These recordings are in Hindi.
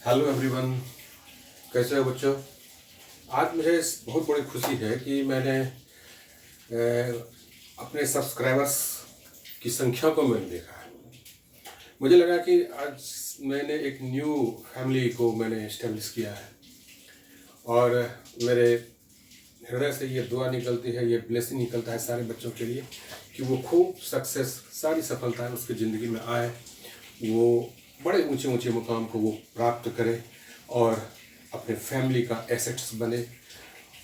हेलो एवरीवन, कैसे हो बच्चों। आज मुझे बहुत बड़ी खुशी है कि मैंने अपने सब्सक्राइबर्स की संख्या को मैंने देखा है। मुझे लगा कि आज मैंने एक न्यू फैमिली को मैंने इस्टेब्लिश किया है और मेरे हृदय से ये दुआ निकलती है, ये ब्लेसिंग निकलता है सारे बच्चों के लिए कि वो खूब सक्सेस, सारी सफलताएं उसकी ज़िंदगी में आए, वो बड़े ऊंचे ऊंचे मुकाम को वो प्राप्त करे और अपने फैमिली का एसेट्स बने,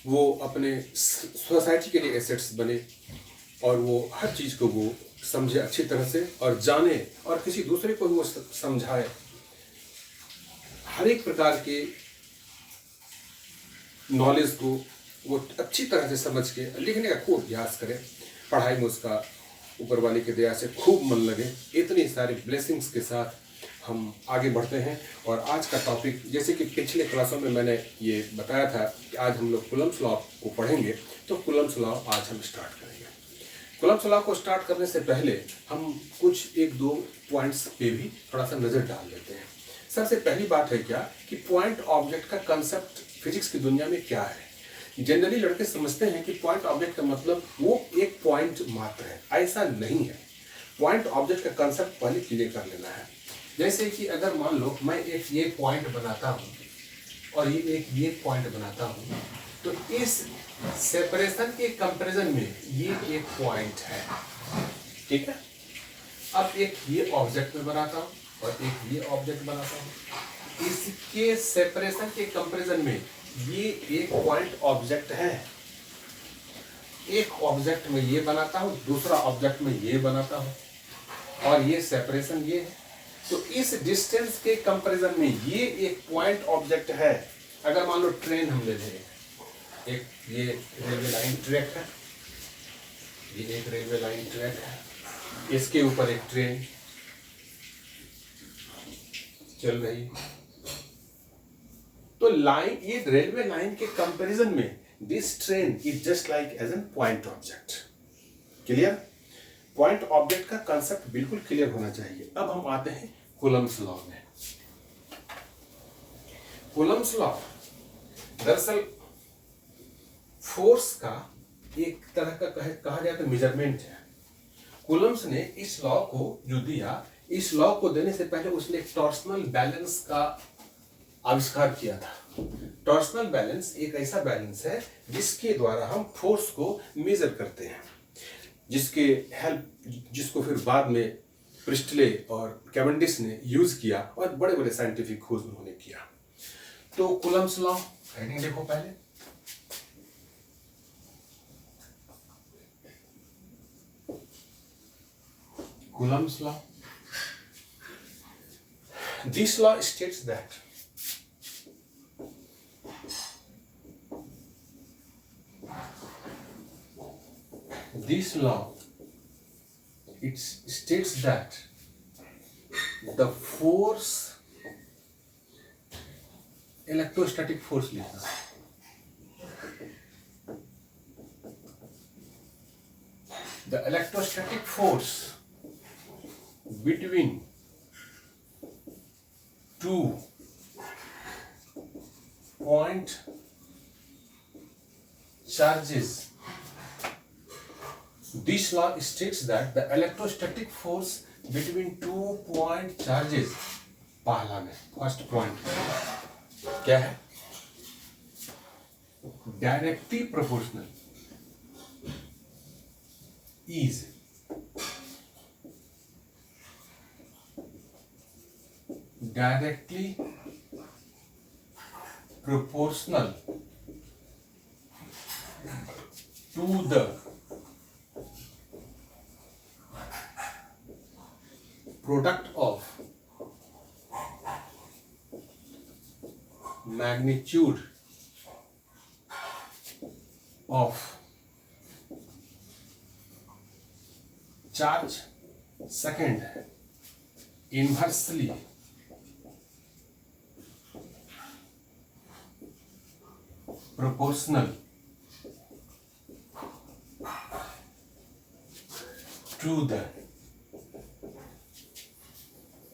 वो अपने सोसाइटी के लिए एसेट्स बने और वो हर चीज़ को वो समझे अच्छी तरह से और जाने और किसी दूसरे को भी वो समझाए। हर एक प्रकार के नॉलेज को वो अच्छी तरह से समझ के लिखने का खूब अभ्यास करे, पढ़ाई में उसका ऊपर वाले की दया से खूब मन लगे। इतनी सारी ब्लेसिंग्स के साथ हम आगे बढ़ते हैं। और आज का टॉपिक, जैसे कि पिछले क्लासों में मैंने ये बताया था कि आज हम लोग कुलम्स लॉ को पढ़ेंगे, तो कुलम्स लॉ आज हम स्टार्ट करेंगे। कुलम्स लॉ को स्टार्ट करने से पहले हम कुछ एक दो पॉइंट्स पे भी थोड़ा सा नज़र डाल लेते हैं। सबसे पहली बात है क्या कि पॉइंट ऑब्जेक्ट का कंसेप्ट फिजिक्स की दुनिया में क्या है। जनरली लड़के समझते हैं कि पॉइंट ऑब्जेक्ट का मतलब वो एक पॉइंट मात्र है, ऐसा नहीं है। पॉइंट ऑब्जेक्ट का कंसेप्ट पहले क्लियर कर लेना है। जैसे कि अगर मान लो मैं एक ये पॉइंट बनाता हूँ और ये पॉइंट बनाता हूँ, तो इस सेपरेशन के कंपैरिजन में ये एक पॉइंट है, ठीक है। अब एक ये ऑब्जेक्ट में बनाता हूँ और एक ये ऑब्जेक्ट बनाता हूँ, इसके सेपरेशन के कंपैरिजन में ये एक पॉइंट ऑब्जेक्ट है। एक ऑब्जेक्ट में ये बनाता हूँ, दूसरा ऑब्जेक्ट में ये बनाता हूँ और ये सेपरेशन ये है, तो इस डिस्टेंस के कंपैरिजन में ये एक पॉइंट ऑब्जेक्ट है। अगर मान लो ट्रेन हम ले लें, एक ये रेलवे लाइन ट्रैक है, ये एक रेलवे लाइन ट्रैक है, इसके ऊपर एक ट्रेन चल रही है, तो लाइन, ये रेलवे लाइन के कंपैरिजन में this train is just like as an point object. Clear? Point object का कंसेप्ट बिल्कुल क्लियर होना चाहिए। अब हम आते हैं कूलम्स लॉ में। कूलम्स लॉ दरअसल फोर्स का एक तरह का कहा जाए तो मेजरमेंट है। कूलम्स ने इस लॉ को जो दिया, इस लॉ को देने से पहले उसने एक टॉर्सनल बैलेंस का आविष्कार किया था। टॉर्सनल बैलेंस एक ऐसा बैलेंस है जिसके द्वारा हम फोर्स को मेजर करते हैं, जिसको फिर बाद में प्रिस्टले और कैवेंडिश ने यूज किया और बड़े बड़े साइंटिफिक खोज उन्होंने किया। तो कूलम्स लॉ हेडिंग देखो पहले। Coulomb's law, this law states that this law, it states that the force, electrostatic force लिखना, the electrostatic force between two point charges. This law states that the electrostatic force between 2 point charges, पहला में फर्स्ट पॉइंट क्या है? Directly proportional is directly proportional to the product of magnitude of charge second inversely proportional to the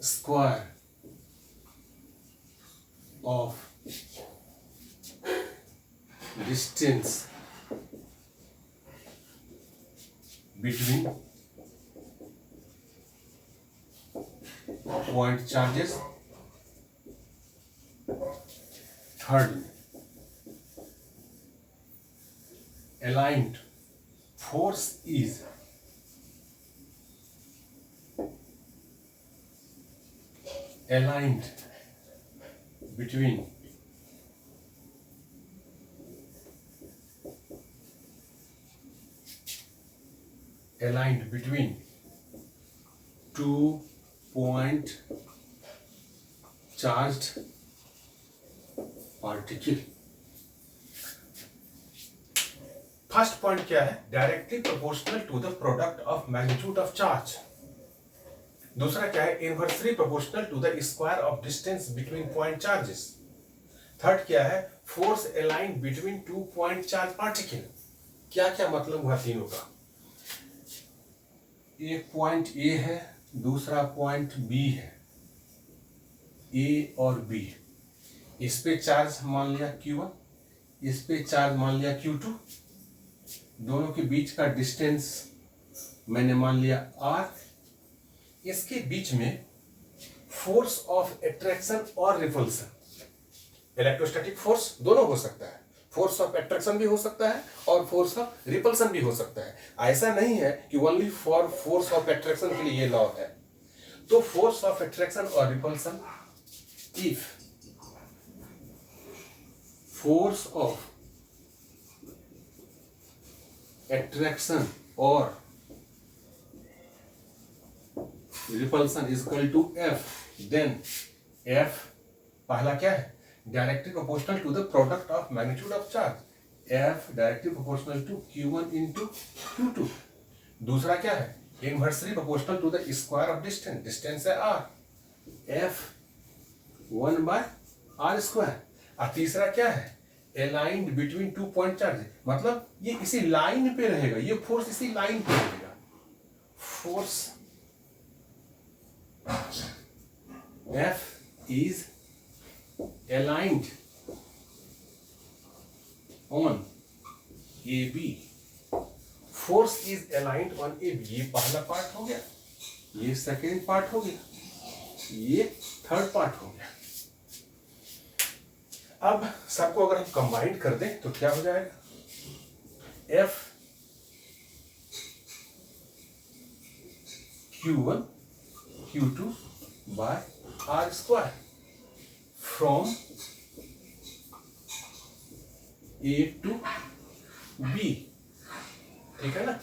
square distance between point charges. Third, aligned force is aligned between two point charged particle. First point क्या है? Directly proportional to the product of magnitude of charge. दूसरा क्या है? Inversely proportional to the square of distance between point charges. Third क्या है? Force aligned between two point charge particle. क्या क्या मतलब हुआ तीनों का? एक पॉइंट ए है, दूसरा पॉइंट बी है, ए और बी. इस पे चार्ज मान लिया Q1, इस पे चार्ज मान लिया Q2. दोनों के बीच का डिस्टेंस मैंने मान लिया R. इसके बीच में फोर्स ऑफ अट्रैक्शन और रिपल्सन, इलेक्ट्रोस्टैटिक फोर्स दोनों हो सकता है. फोर्स ऑफ अट्रैक्शन भी हो सकता है और फोर्स ऑफ रिपल्सन भी हो सकता है. ऐसा नहीं है कि only for force of attraction के लिए ये लॉ है. तो फोर्स ऑफ अट्रैक्शन और repulsion, if force of attraction or repulsion is equal to F, then F पहला क्या है? Directly proportional to the product of magnitude of charge. F directly proportional to Q1 into Q2. दूसरा क्या है? Inversely proportional to the square of distance. Distance है R, F 1/r स्क्वायर. और तीसरा क्या है? Aligned between two point charge. मतलब ये इसी लाइन पे रहेगा, ये फोर्स इसी लाइन पे रहेगा. Force F is aligned on AB. Force is aligned on AB. ये पहला पार्ट हो गया, ये सेकेंड पार्ट हो गया, ये थर्ड पार्ट हो गया. अब सबको अगर हम कंबाइन कर दें तो क्या हो जाएगा? F Q1 Q2 by R square from A to B. ठीक है ना?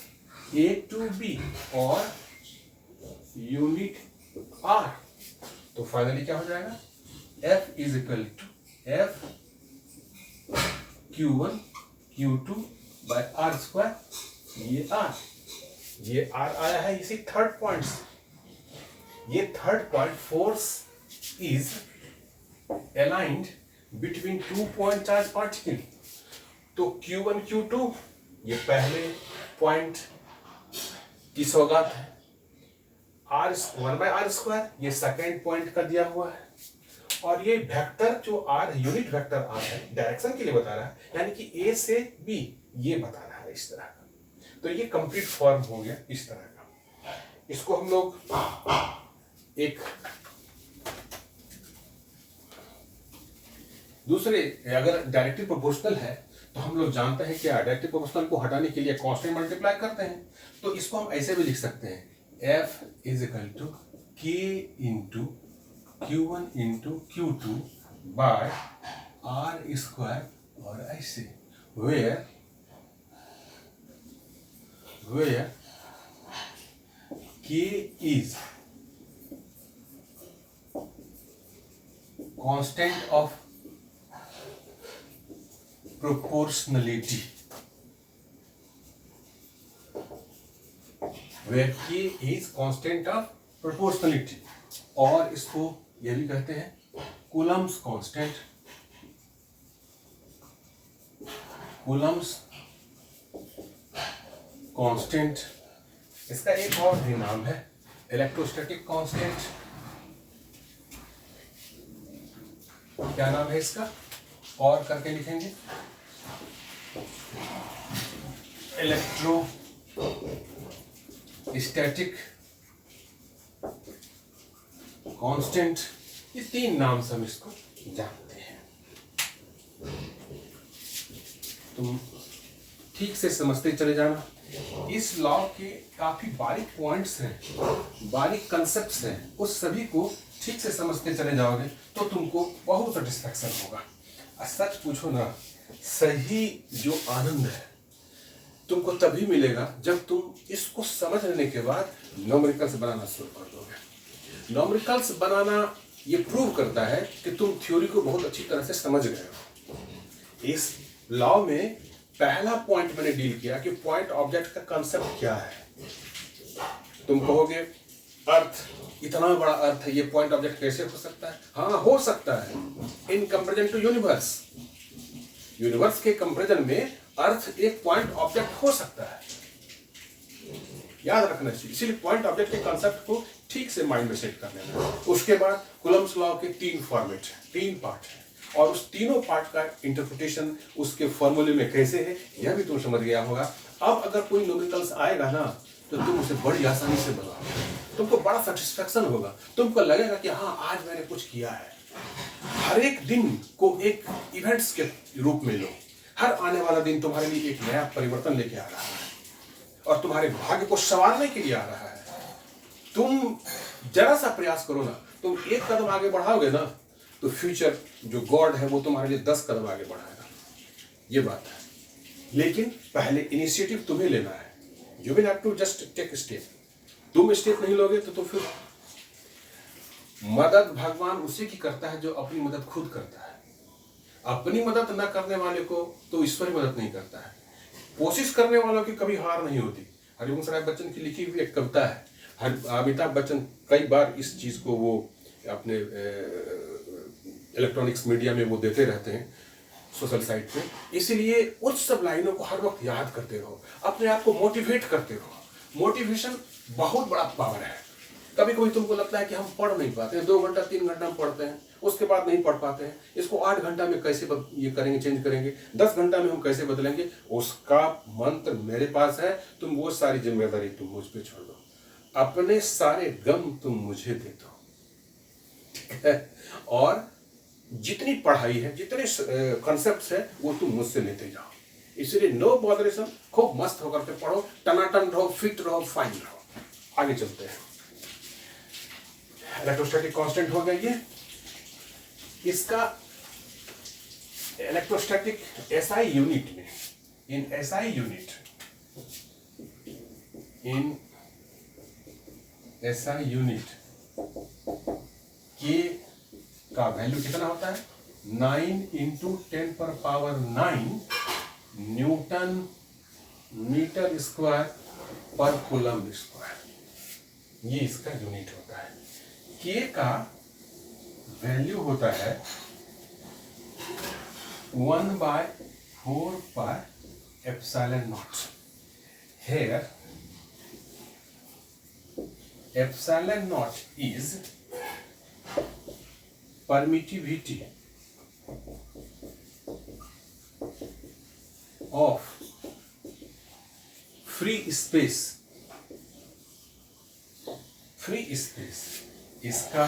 A to B और यूनिट R. तो फाइनली क्या हो जाएगा? F is equal to F Q1 Q2 by R square. ये R आया है इसी थर्ड पॉइंट से. ये third point force is aligned between two point charge particle. तो Q1 Q2 ये पहले पॉइंट की सौगात है. R 1/r स्क्वायर ये सेकेंड पॉइंट का दिया हुआ है. और ये वेक्टर जो R यूनिट वेक्टर R है, डायरेक्शन के लिए बता रहा है, यानी कि A से B ये बता रहा है इस तरह का. तो ये कंप्लीट फॉर्म हो गया इस तरह का. इसको हम लोग एक दूसरे, अगर डायरेक्टली प्रोपोर्शनल है तो हम लोग जानते हैं क्या, डायरेक्टली प्रोपोर्शनल को हटाने के लिए कांस्टेंट मल्टीप्लाई करते हैं. तो इसको हम ऐसे भी लिख सकते हैं, F is equal to K into Q1 into Q2 by R square. और ऐसे where K is constant of proportionality, where K is constant of proportionality. और इसको ये भी कहते हैं कूलम्स कांस्टेंट. कूलम्स कांस्टेंट इसका एक और भी नाम है इलेक्ट्रोस्टैटिक कांस्टेंट. क्या नाम है इसका? और करके लिखेंगे इलेक्ट्रोस्टैटिक कांस्टेंट, ये 3 नाम से हम इसको जानते हैं। तुम ठीक से समझते चले जाना। इस लॉ के काफी बारीक पॉइंट्स हैं, बारीक कंसेप्ट्स हैं, उस सभी को ठीक से समझते चले जाओगे तो तुमको बहुत सेटिस्फैक्शन होगा। सच पूछो ना, सही जो आनंद है तुमको तभी मिलेगा जब तुम इसको समझ लेने के बाद न्यूमेरिकल्स बनाना शुरू कर दोगे। न्यूमेरिकल्स बनाना ये प्रूव करता है कि तुम थ्योरी को बहुत अच्छी तरह से समझ गए हो। इस लॉ में पहला पॉइंट मैंने डील किया कि पॉइंट ऑब्जेक्ट का कंसेप्ट क्या है। तुम कहोगे अर्थ, इतना बड़ा अर्थ है, ये पॉइंट ऑब्जेक्ट कैसे हो सकता है? हाँ, हो सकता है in comparison to universe. Universe के कंपेरिजन में अर्थ एक पॉइंट ऑब्जेक्ट हो सकता है, याद रखना चाहिए। इसीलिए पॉइंट ऑब्जेक्ट के कंसेप्ट को ठीक से माइंड में सेट कर लेना। उसके बाद कूलम्ब्स लॉ के 3 फॉर्मेट हैं, 3 पार्ट हैं, और उस तीनों पार्ट का इंटरप्रिटेशन उसके फॉर्मूले में कैसे है यह भी तुम समझ गया होगा। अब अगर कोई न्यूमेरिकल्स आएगा ना तो तुम उसे बड़ी आसानी से बनाओगे, तुमको बड़ा सेटिस्फैक्शन होगा, तुमको लगेगा कि हाँ आज मैंने कुछ किया है। हर एक दिन को एक इवेंट्स के रूप में लो। हर आने वाला दिन तुम्हारे लिए एक नया परिवर्तन लेके आ रहा है और तुम्हारे भाग्य को संवारने के लिए आ रहा है। तुम जरा सा प्रयास करो ना, तुम एक कदम आगे बढ़ाओगे ना तो फ्यूचर जो गॉड है वो तुम्हारे लिए 10 कदम आगे बढ़ाएगा। ये बात है, लेकिन पहले इनिशिएटिव तुम्हें लेना है। You will have to just take step. तुम स्टेप नहीं लोगे तो फिर मदद भगवान उसी की करता है जो अपनी मदद खुद करता है। अपनी मदद न करने वाले को तो ईश्वर मदद नहीं करता है। कोशिश करने वालों की कभी हार नहीं होती। हरिवंश राय बच्चन की लिखी हुई एक कविता है। अमिताभ बच्चन कई बार इस चीज को वो अपने इलेक्ट्रॉनिक्स मीडिया में वो देते रहते हैं, सोशल साइट पे। इसीलिए उस सब लाइनों को हर वक्त याद करते रहो, अपने आप को मोटिवेट करते रहो। मोटिवेशन बहुत बड़ा पावर है। कभी कभी तुमको लगता है कि हम पढ़ नहीं पाते हैं, 2 घंटा 3 घंटा हम पढ़ते हैं, उसके बाद नहीं पढ़ पाते हैं। इसको 8 घंटा में कैसे ये करेंगे, चेंज करेंगे, 10 घंटा में हम कैसे बदलेंगे, उसका मंत्र मेरे पास है। तुम वो सारी जिम्मेदारी तुम मुझ पे छोड़ दो, अपने सारे गम तुम मुझे दे दो, ठीक है? और जितनी पढ़ाई है, जितने कॉन्सेप्ट्स है वो तुम मुझसे लेते जाओ। इसलिए नो बॉदरेशन, खूब मस्त होकर के पढ़ो, टनाटन रहो, फिट रहो, फाइन रहो। आगे चलते हैं। इलेक्ट्रोस्टैटिक कांस्टेंट हो गया ये। इसका इलेक्ट्रोस्टैटिक एसआई यूनिट में, इन एसआई यूनिट के का वैल्यू कितना होता है? 9 × 10⁻⁹ न्यूटन मीटर स्क्वायर पर कूलम्ब स्क्वायर। ये इसका यूनिट होता है। के का वैल्यू होता है 1/4πε0। Here ε0 is permittivity of free space। इसका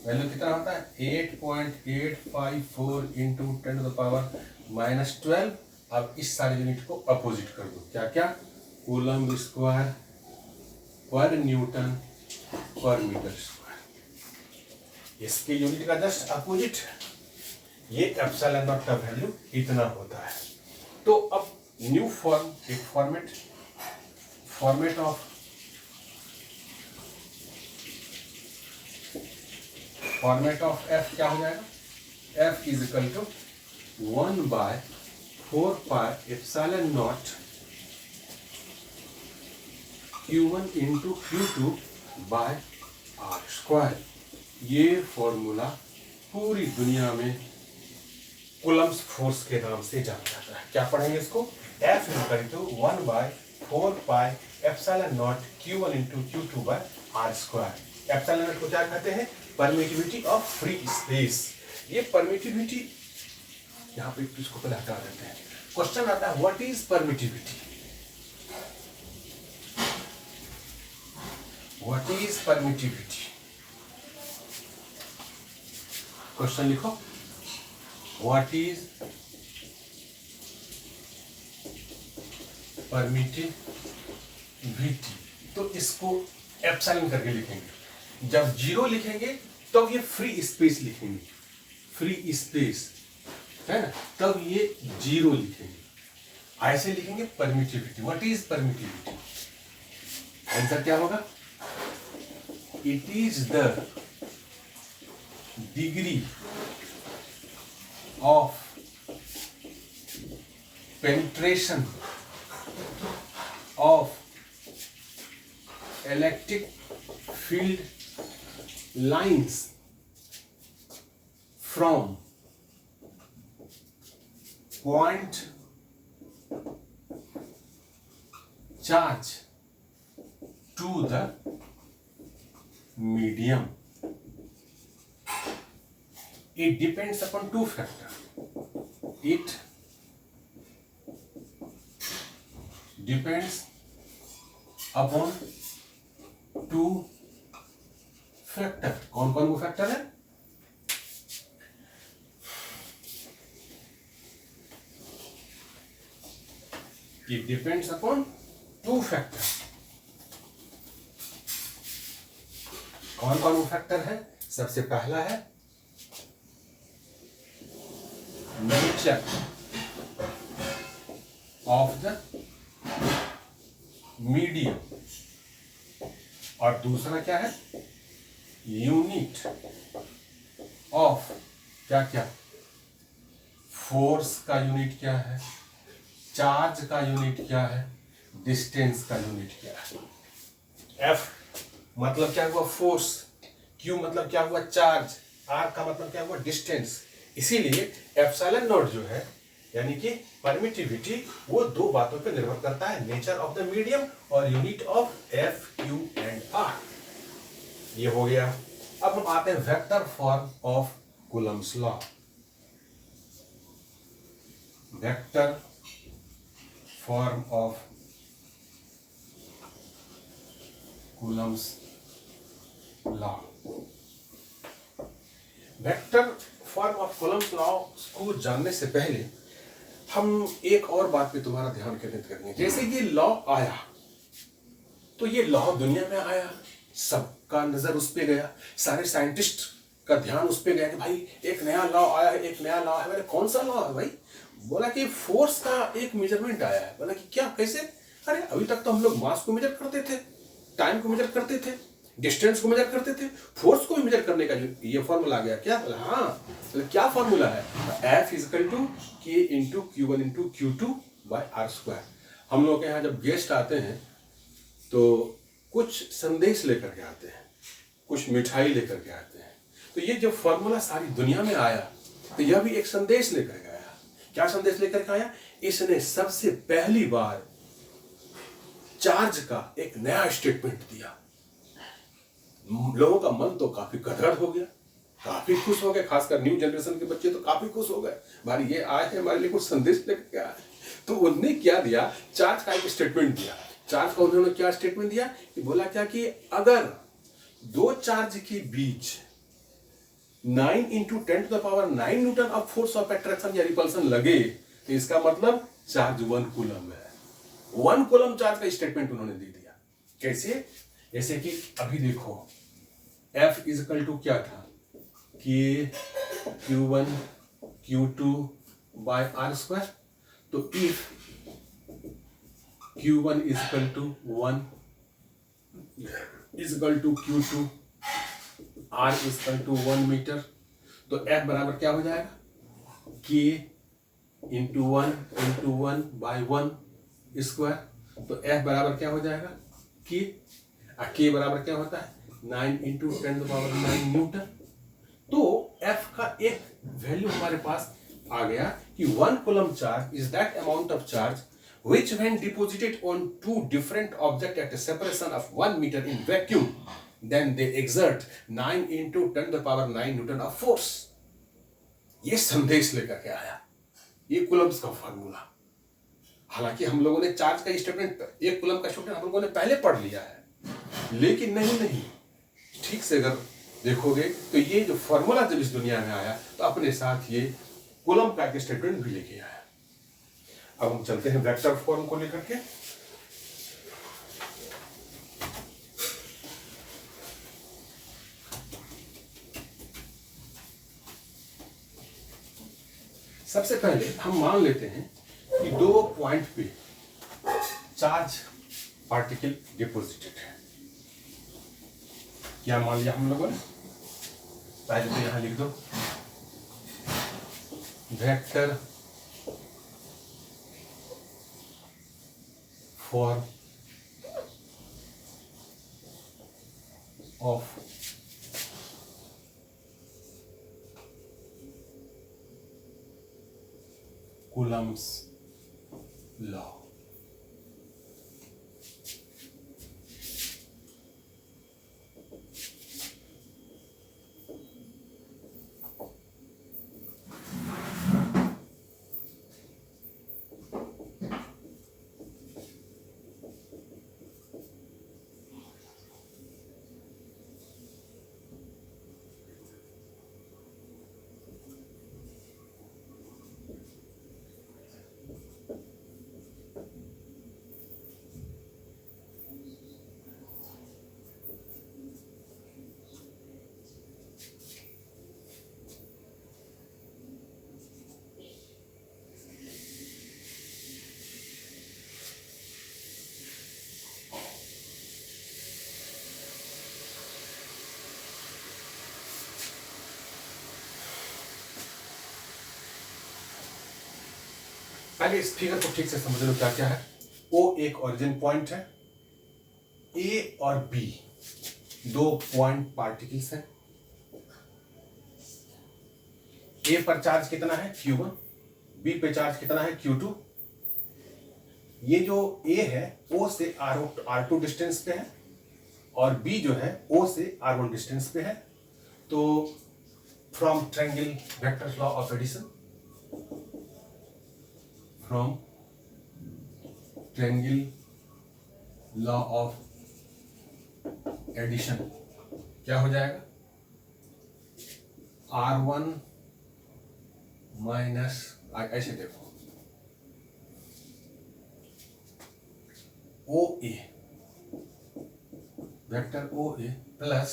वैल्यू कितना होता है? 8.854 × 10⁻⁻12। अब इस सारे यूनिट को अपोजिट कर दो। क्या क्या? कूलम्ब स्क्वायर पर न्यूटन पर मीटर स्क्वायर। इसके यूनिट का जस्ट अपोजिट ये ε0 का वैल्यू इतना होता है। तो अब न्यू फॉर्म, एक फॉर्मेट ऑफ f क्या हो जाएगा? f = 1/4πε0 q1 × q2/r²। ये फॉर्मूला पूरी दुनिया में कूलम्ब्स फोर्स के नाम से जाना जाता है। क्या पढ़ेंगे इसको? F = 1/4πε0 q1 × q2/r²। एप्सिलॉन को क्या कहते हैं? Permittivity of free space. ये परमिटिविटी यहाँ पे इसको पहले हटा देते हैं। क्वेश्चन आता है what is permittivity, what is permittivity. Question लिखो, व्हाट इज परमिटिविटी। तो इसको एप्सिलॉन करके लिखेंगे। जब जीरो लिखेंगे तब ये फ्री स्पेस लिखेंगे, फ्री स्पेस है ना, तब ये जीरो लिखेंगे। ऐसे लिखेंगे permittivity. What is permittivity? Answer क्या होगा? It is the degree of penetration of electric field lines from point charge to the medium. It depends upon two factors. It depends upon two factors. कौन कौन वो फैक्टर है? It depends upon two factors. कौन कौन वो फैक्टर है? सबसे पहला है नेचर ऑफ द मीडियम, और दूसरा क्या है? यूनिट ऑफ क्या क्या? फोर्स का यूनिट क्या है, चार्ज का यूनिट क्या है, डिस्टेंस का यूनिट क्या है। एफ मतलब क्या हुआ? फोर्स। क्यू मतलब क्या हुआ? चार्ज। आर का मतलब क्या हुआ? डिस्टेंस। इसीलिए एप्सिलॉन नॉट जो है यानी कि परमिटिविटी, वो दो बातों पर निर्भर करता है, नेचर ऑफ द मीडियम और unit of F, Q and R. ये हो गया। अब हम आते हैं vector form of Coulomb's law. Vector form of Coulomb's law. Vector form of Coulomb's law को जानने से पहले हम एक और बात पे तुम्हारा ध्यान केंद्रित करेंगे। जैसे ये लॉ आया तो ये लॉ दुनिया में आया, सबका नजर उस पे गया, सारे साइंटिस्ट का ध्यान उस पे गया कि भाई एक नया लॉ आया है, एक नया लॉ है। मैंने कौन सा लॉ है भाई? बोला कि फोर्स का एक मेजरमेंट आया है। बोला कि क्या, कैसे? अरे अभी तक तो हम लोग मास को मेजर करते थे, टाइम को मेजर करते थे, डिस्टेंस को मेजर करते थे, फोर्स को भी मेजर करने का ये फॉर्मूला आ गया क्या? बोला हाँ। बोला क्या फॉर्मूला है? F equal to K into Q1 into Q2 by R square. हम लोग के यहाँ जब गेस्ट आते हैं तो कुछ संदेश लेकर के आते हैं, कुछ मिठाई लेकर के आते हैं। तो ये जब फॉर्मूला सारी दुनिया में आया तो यह भी एक संदेश लेकर के आया। क्या संदेश लेकर के आया? इसने सबसे पहली बार चार्ज का एक नया स्टेटमेंट दिया। लोगों का मन तो काफी गदगद हो गया, काफी खुश हो गए, खासकर न्यू जनरेशन के बच्चे तो काफी खुश हो गए, भाई ये आए हैं हमारे लिए कुछ संदेश लेकर के आए। तो उन्होंने क्या दिया? चार्ज का एक स्टेटमेंट दिया। चार्ज का उन्होंने क्या स्टेटमेंट दिया कि बोला क्या कि अगर दो चार्ज के बीच 9 into 10⁹ Newton of force of attraction या रिपल्सन लगे तो इसका मतलब चार्ज 1 कूलम है। 1 कूलम चार्ज का स्टेटमेंट उन्होंने दे दिया। कैसे? जैसे कि अभी देखो F इक्वल टू क्या था? K Q1 Q2 by R square. तो if Q1 equal to 1 equal to Q2 R equal to 1 metre, तो F बराबर क्या हो जाएगा? K into 1 by 1 square. तो F बराबर क्या हो जाएगा? K बराबर क्या होता है? 9 इंटू 10⁹ न्यूटन। तो F का एक वैल्यू हमारे पास आ गया कि 1 coulomb charge is that amount of charge which when deposited on two different objects at a separation of 1 meter in vacuum then they exert 9 into 10⁹ Newton of force। ये संदेश लेकर के आया, ये कूलम्स का फार्मूला। हालांकि हम लोगों ने चार्ज का स्टेटमेंट, एक कूलम का स्टेटमेंट हम लोगों ने पहले पढ़ लिया है, लेकिन नहीं, ठीक से अगर देखोगे तो ये जो फॉर्मूला जब इस दुनिया में आया तो अपने साथ ये कूलम का एक स्टेटमेंट भी लेके आया। अब हम चलते हैं वेक्टर फॉर्म को लेकर के। सबसे पहले हम मान लेते हैं कि 2 पॉइंट पे चार्ज पार्टिकल डिपॉजिटेड है। क्या मान लिया हम लोगों ने? पहले तो यहां लिख दो vector form of Coulomb's law. पहले इस फिगर को ठीक से समझ लो क्या क्या है। O एक ओरिजिन पॉइंट है, A और B 2 पॉइंट पार्टिकल्स हैं। A पर चार्ज कितना है? Q1। B पे चार्ज कितना है? Q2। ये जो A है O से R2 डिस्टेंस पे है और B जो है O से R1 डिस्टेंस पे है। तो from triangle vector law of addition, from triangle law of addition क्या हो जाएगा? R1 माइनस, ऐसे देखो, OA vector OA plus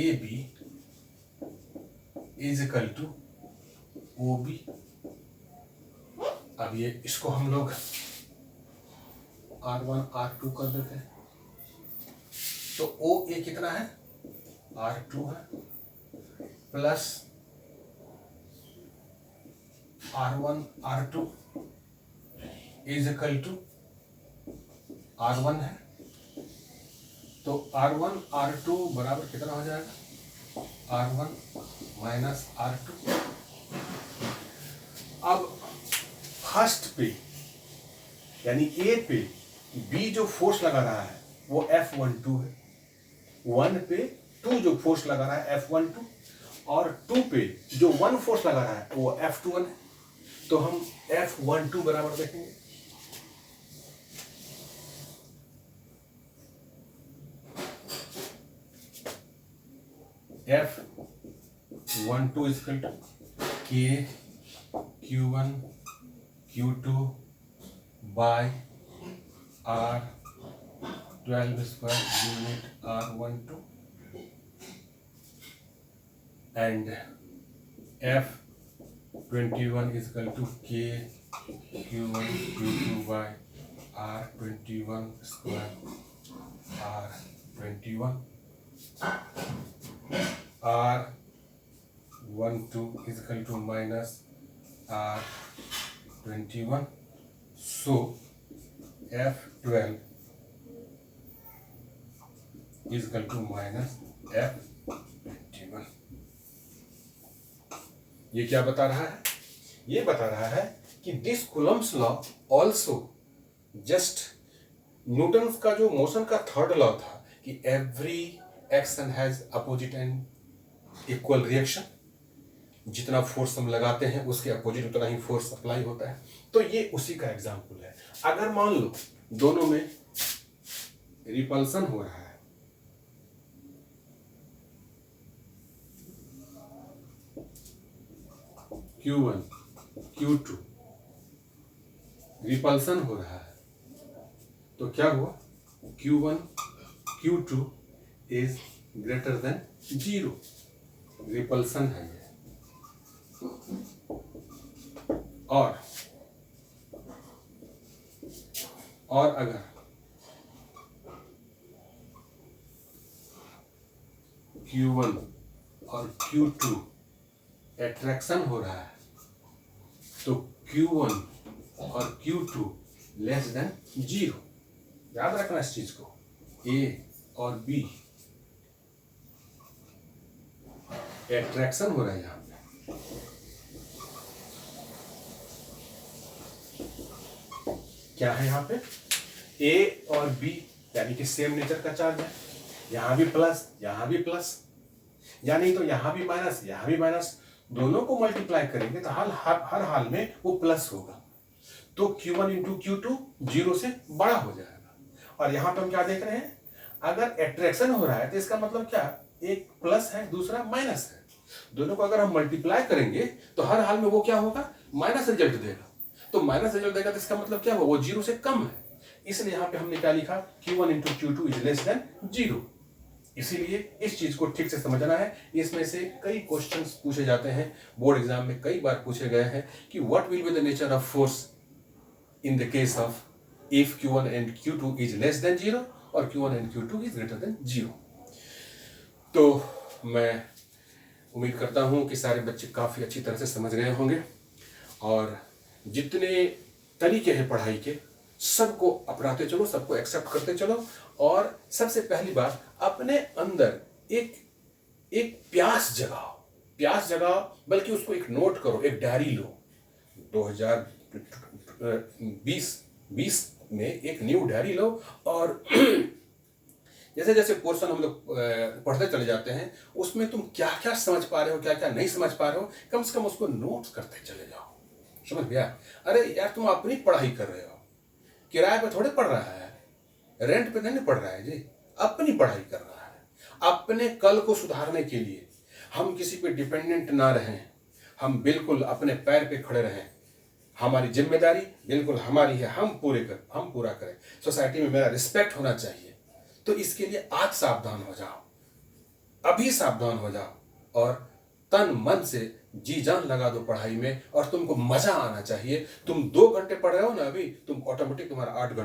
AB is equal to OB। अब ये इसको हम लोग R1 R2 कर देते हैं, तो OA कितना है? R2 है plus R1 R2 is equal to R1 है। तो R1 R2 बराबर कितना हो जाएगा? R1 minus R2। अब फर्स्ट पे यानी A पे B जो फोर्स लगा रहा है वो F12 है, 1 पे 2 जो फोर्स लगा रहा है F12 और 2 पे जो 1 फोर्स लगा रहा है वो F21 है। तो हम F12 बराबर देखेंगे F12 is equal to K Q1 Q2 by R12 square unit R12 and F21 is equal to K Q1 Q2 by R21 square R21 R12 is equal to minus R21. So F12 is equal to minus F21. ये क्या बता रहा है? ये बता रहा है कि this Coulomb's law also just Newton का जो मोशन का थर्ड लॉ था कि every action has opposite and equal reaction, जितना फोर्स हम लगाते हैं उसके अपोजिट उतना ही फोर्स अप्लाई होता है। तो ये उसी का एग्जाम्पल है। अगर मान लो दोनों में रिपल्सन हो रहा है, Q1 Q2 रिपल्सन हो रहा है, तो क्या हुआ, Q1 Q2 is greater than 0, repulsion है ये। और अगर Q1 और Q2 एट्रैक्शन हो रहा है, तो Q1 और Q2 लेस देन 0। याद रखना इस चीज को, A और B एट्रैक्शन हो रहा है यहां पे, क्या है यहां पे, A और B यानी कि सेम नेचर का चार्ज है, यहां भी प्लस यहां भी प्लस, यानी तो यहां भी माइनस यहां भी माइनस, दोनों को मल्टीप्लाई करेंगे तो हर हाल में वो प्लस होगा। तो Q1 इंटू Q2 0 से बड़ा हो जाएगा। और यहां पे हम क्या देख रहे हैं, अगर एट्रैक्शन हो रहा है तो इसका मतलब क्या, एक प्लस है दूसरा माइनस है, दोनों को अगर हम मल्टीप्लाई करेंगे तो हर हाल में वो क्या होगा, माइनस रिजल्ट देगा। तो माइनस रिजल्ट देगा तो इसका मतलब क्या होगा, वो 0 से कम है। इसलिए यहां पे हमने क्या लिखा, Q1 into Q2 is less than 0। इसीलिए इस चीज को ठीक से समझना है। इसमें से कई क्वेश्चंस पूछे जाते हैं, बोर्ड एग्जाम में कई बार पूछे गए हैं कि what will be the nature of force in the case of if Q1 and Q2 is less than 0 और Q1 and Q2 is greater than 0। तो मैं उम्मीद करता हूं कि सारे बच्चे काफ़ी अच्छी तरह से समझ गए होंगे और जितने तरीके हैं पढ़ाई के सबको अपनाते चलो, सबको एक्सेप्ट करते चलो। और सबसे पहली बात, अपने अंदर एक प्यास जगाओ, बल्कि उसको एक नोट करो, एक डायरी लो। 2020 में एक न्यू डायरी लो और जैसे जैसे पोर्शन हम लोग पढ़ते चले जाते हैं उसमें तुम क्या क्या समझ पा रहे हो, क्या क्या नहीं समझ पा रहे हो, कम से कम उसको नोट्स करते चले जाओ। समझ गया? अरे यार, तुम अपनी पढ़ाई कर रहे हो, किराए पे थोड़े पढ़ रहा है, रेंट पे नहीं पढ़ रहा है जी, अपनी पढ़ाई कर रहा है। अपने कल को सुधारने के लिए हम किसी पे डिपेंडेंट ना रहें, हम बिल्कुल अपने पैर पे खड़े रहें। हमारी जिम्मेदारी बिल्कुल हमारी है, हम पूरा करें। सोसाइटी में मेरा रिस्पेक्ट होना चाहिए। तो इसके लिए आज सावधान हो जाओ, अभी सावधान हो जाओ और तन मन से जी जान लगा दो पढ़ाई में। और तुमको मजा आना चाहिए। तुम 2 घंटे पढ़ रहे हो ना अभी, तुम ऑटोमेटिक तुम्हारा 8 घंटा